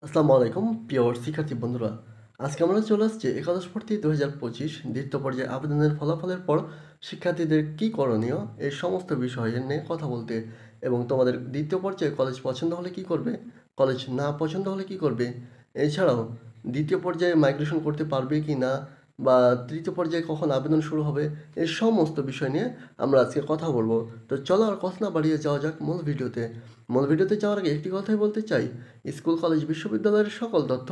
আসসালামু আলাইকুম প্রিয় শিক্ষার্থী বন্ধুরা। আজকে আমরা চলে আসছি একাদশ ভর্তি ২০২৫ দ্বিতীয় পর্যায়ে আবেদনের ফলাফলের পর শিক্ষার্থীদের কী করণীয় এই সমস্ত বিষয় নিয়ে কথা বলতে, এবং তোমাদের দ্বিতীয় পর্যায়ে কলেজ পছন্দ হলে কী করবে, কলেজ না পছন্দ হলে কী করবে, এছাড়াও দ্বিতীয় পর্যায়ে মাইগ্রেশন করতে পারবে কি না, বা তৃতীয় পর্যায়ে কখন আবেদন শুরু হবে, এই সমস্ত বিষয় নিয়ে আমরা আজকে কথা বলবো। তো চলো আর কথা না বাড়িয়ে যাওয়া যাক মূল ভিডিওতে যাওয়ার আগে একটি কথাই বলতে চাই। স্কুল কলেজ বিশ্ববিদ্যালয়ের সকল তথ্য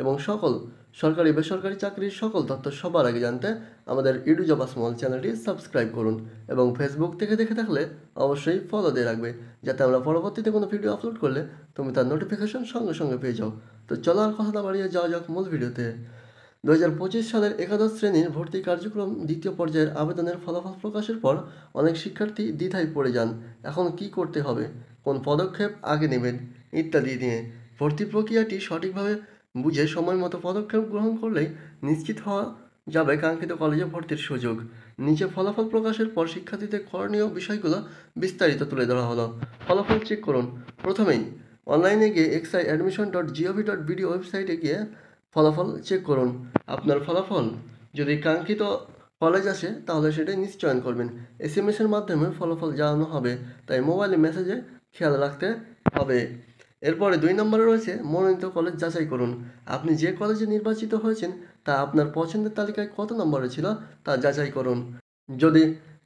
এবং সকল সরকারি বেসরকারি চাকরির সকল তথ্য সবার আগে জানতে আমাদের ইউটিউব স্মল চ্যানেলটি সাবস্ক্রাইব করুন, এবং ফেসবুক থেকে দেখে থাকলে অবশ্যই ফলো দিয়ে রাখবে, যাতে আমরা পরবর্তীতে কোনো ভিডিও আপলোড করলে তুমি তার নোটিফিকেশন সঙ্গে সঙ্গে পেয়ে যাও। তো চলো আর কথা না বাড়িয়ে যাওয়া যাক মূল ভিডিওতে। ২০২৫ সালের একাদশ শ্রেণীর ভর্তি কার্যক্রম দ্বিতীয় পর্যায়ের আবেদনের ফলাফল প্রকাশের পর অনেক শিক্ষার্থী দ্বিধায় পড়ে যান। এখন কি করতে হবে, কোন পদক্ষেপ আগে নেবেন ইত্যাদি নিয়ে। ভর্তি প্রক্রিয়াটি সঠিকভাবে বুঝে সময় মতো পদক্ষেপ গ্রহণ করলেই নিশ্চিত হওয়া যাবে কাঙ্ক্ষিত কলেজে ভর্তির সুযোগ। নিচে ফলাফল প্রকাশের পর শিক্ষার্থীদের করণীয় বিষয়গুলো বিস্তারিত তুলে ধরা হলো। ফলাফল চেক করুন। প্রথমেই অনলাইনে গিয়ে exi.admission.gov.bd ওয়েবসাইটে গিয়ে ফলাফল চেক করুন। আপনার ফলাফল যদি কাঙ্ক্ষিত কলেজ আসে তাহলে সেটাই নিশ্চয়ন করবেন। SMS-এর মাধ্যমে ফলাফল জানানো হবে, তাই মোবাইলে মেসেজে খেয়াল রাখতে হবে। এরপরে ২ নম্বরে রয়েছে মনোনীত কলেজ যাচাই করুন। আপনি যে কলেজে নির্বাচিত হয়েছেন তা আপনার পছন্দের তালিকায় কত নম্বরে ছিল তা যাচাই করুন। যদি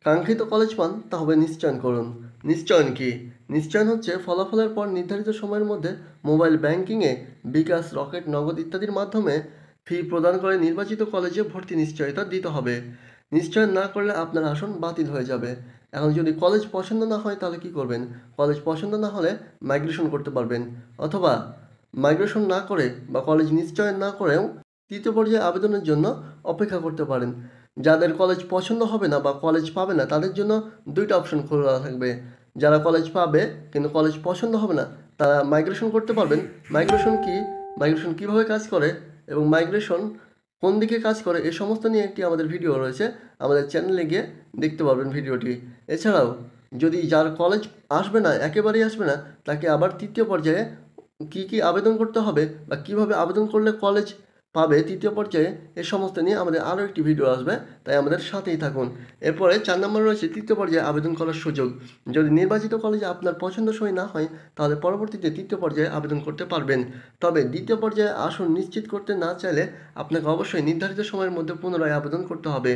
কাঙ্ক্ষিত কলেজ পান তবে নিশ্চয়ন করুন। নিশ্চয়ন কি? নিশ্চয়ন হচ্ছে ফলাফলের পর নির্ধারিত সময়ের মধ্যে মোবাইল ব্যাংকিংয়ে বিকাশ, রকেট, নগদ ইত্যাদির মাধ্যমে ফি প্রদান করে নির্বাচিত কলেজে ভর্তি নিশ্চয়তা দিতে হবে। নিশ্চয়ন না করলে আপনার আসন বাতিল হয়ে যাবে। এখন যদি কলেজ পছন্দ না হয় তাহলে কী করবেন? কলেজ পছন্দ না হলে মাইগ্রেশন করতে পারবেন, অথবা মাইগ্রেশন না করে বা কলেজ নিশ্চয়ন না করেও তৃতীয় পর্যায়ে আবেদনের জন্য অপেক্ষা করতে পারেন। যাদের কলেজ পছন্দ হবে না বা কলেজ পাবে না তাদের জন্য 2টা অপশন খোলা থাকবে। যারা কলেজ পাবে কিন্তু কলেজ পছন্দ হবে না তারা মাইগ্রেশন করতে পারবেন। মাইগ্রেশন কি, মাইগ্রেশন কীভাবে কাজ করে এবং মাইগ্রেশন কোন দিকে কাজ করে এ সমস্ত নিয়ে একটি আমাদের ভিডিও রয়েছে, আমাদের চ্যানেলে গিয়ে দেখতে পারবেন ভিডিওটি। এছাড়াও যদি যার কলেজ আসবে না, একেবারেই আসবে না, তাকে আবার তৃতীয় পর্যায়ে কী আবেদন করতে হবে বা কীভাবে আবেদন করলে কলেজ পাবে তৃতীয় পর্যায়ে, এ সমস্ত নিয়ে আমাদের আরও একটি ভিডিও আসবে, তাই আমাদের সাথেই থাকুন। এরপরে 4 নম্বরে রয়েছে তৃতীয় পর্যায়ে আবেদন করার সুযোগ। যদি নির্বাচিত কলেজে আপনার পছন্দসই না হয় তাহলে পরবর্তীতে তৃতীয় পর্যায়ে আবেদন করতে পারবেন। তবে দ্বিতীয় পর্যায়ে আসন নিশ্চিত করতে না চাইলে আপনাকে অবশ্যই নির্ধারিত সময়ের মধ্যে পুনরায় আবেদন করতে হবে।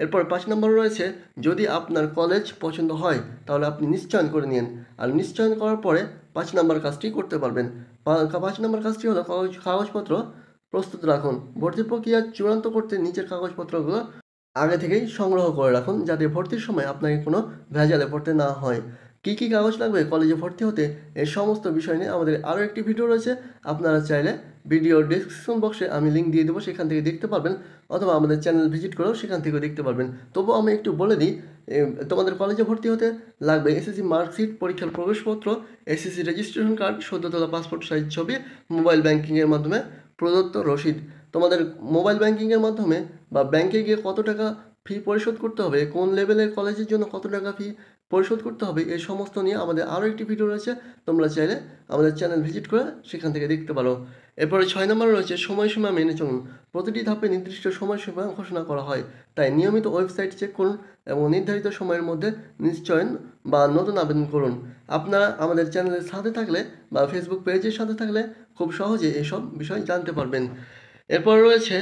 এরপর 5 নম্বরে রয়েছে যদি আপনার কলেজ পছন্দ হয় তাহলে আপনি নিশ্চয়ন করে নিন, আর নিশ্চয়ন করার পরে 5 নম্বর কাজটি করতে পারবেন। 5 নম্বর কাজটি হলো কাগজপত্র প্রস্তুত রাখুন। ভর্তি প্রক্রিয়া চূড়ান্ত করতে নিচের কাগজপত্রগুলো আগে থেকেই সংগ্রহ করে রাখুন, যাতে ভর্তির সময় আপনাকে কোনো ভেজালে পড়তে না হয়। কী কাগজ লাগবে কলেজে ভর্তি হতে এই সমস্ত বিষয় নিয়ে আমাদের আরও একটি ভিডিও রয়েছে। আপনারা চাইলে ভিডিওর ডেসক্রিপশন বক্সে আমি লিঙ্ক দিয়ে দেবো, সেখান থেকে দেখতে পারবেন, অথবা আমাদের চ্যানেল ভিজিট করেও সেখান থেকেও দেখতে পারবেন। তবুও আমি একটু বলে দিই, তোমাদের কলেজে ভর্তি হতে লাগবে এসএসসি মার্কশিট, পরীক্ষার প্রবেশপত্র, এসএসসি রেজিস্ট্রেশন কার্ড, সদ্য তোলা পাসপোর্ট সাইজ ছবি, মোবাইল ব্যাংকিংয়ের মাধ্যমে প্রদত্ত রসিদ। তোমাদের মোবাইল ব্যাংকিংয়ের মাধ্যমে বা ব্যাংকে গিয়ে কত টাকা ফি পরিশোধ করতে হবে, কোন লেভেলের কলেজের জন্য কত টাকা ফি পরিশোধ করতে হবে, এই সমস্ত নিয়ে আমাদের আরও একটি ভিডিও রয়েছে। তোমরা চাইলে আমাদের চ্যানেল ভিজিট করে সেখান থেকে দেখতে পারো। এরপরে 6 নম্বরে রয়েছে সময়সীমা মেনে চলুন। প্রতিটি ধাপে নির্দিষ্ট সময়সীমা ঘোষণা করা হয়, তাই নিয়মিত ওয়েবসাইট চেক করুন এবং নির্ধারিত সময়ের মধ্যে নিশ্চয়ন বা নতুন আবেদন করুন। আপনারা আমাদের চ্যানেলের সাথে থাকলে বা ফেসবুক পেজের সাথে থাকলে খুব সহজে এসব বিষয় জানতে পারবেন। এরপর রয়েছে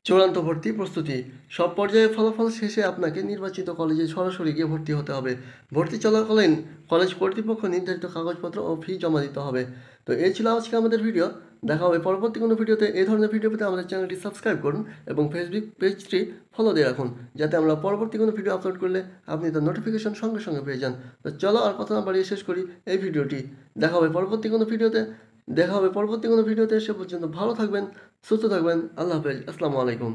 চূড়ান্ত ভর্তি প্রস্তুতি। সব পর্যায়ে ফলাফল শেষে আপনাকে নির্বাচিত কলেজে সরাসরি গিয়ে ভর্তি হতে হবে। ভর্তি চলাকালীন কলেজ কর্তৃপক্ষ নির্ধারিত কাগজপত্র ও ফি জমা দিতে হবে। তো এই ছিল আজকে আমাদের ভিডিও। দেখা হবে পরবর্তী কোনো ভিডিওতে। এই ধরনের ভিডিও পেতে আমাদের চ্যানেলটি সাবস্ক্রাইব করুন এবং ফেসবুক পেজটি ফলো দিয়ে রাখুন, যাতে আমরা পরবর্তী কোনো ভিডিও আপলোড করলে আপনি তার নোটিফিকেশন সঙ্গে সঙ্গে পেয়ে যান। তো চলো আর কথা না বাড়িয়ে শেষ করি এই ভিডিওটি। দেখা হবে পরবর্তী কোনো ভিডিওতে। সে পর্যন্ত ভালো থাকবেন, সুস্থ থাকবেন। আল্লাহ হাফেজ। আসসালামু আলাইকুম।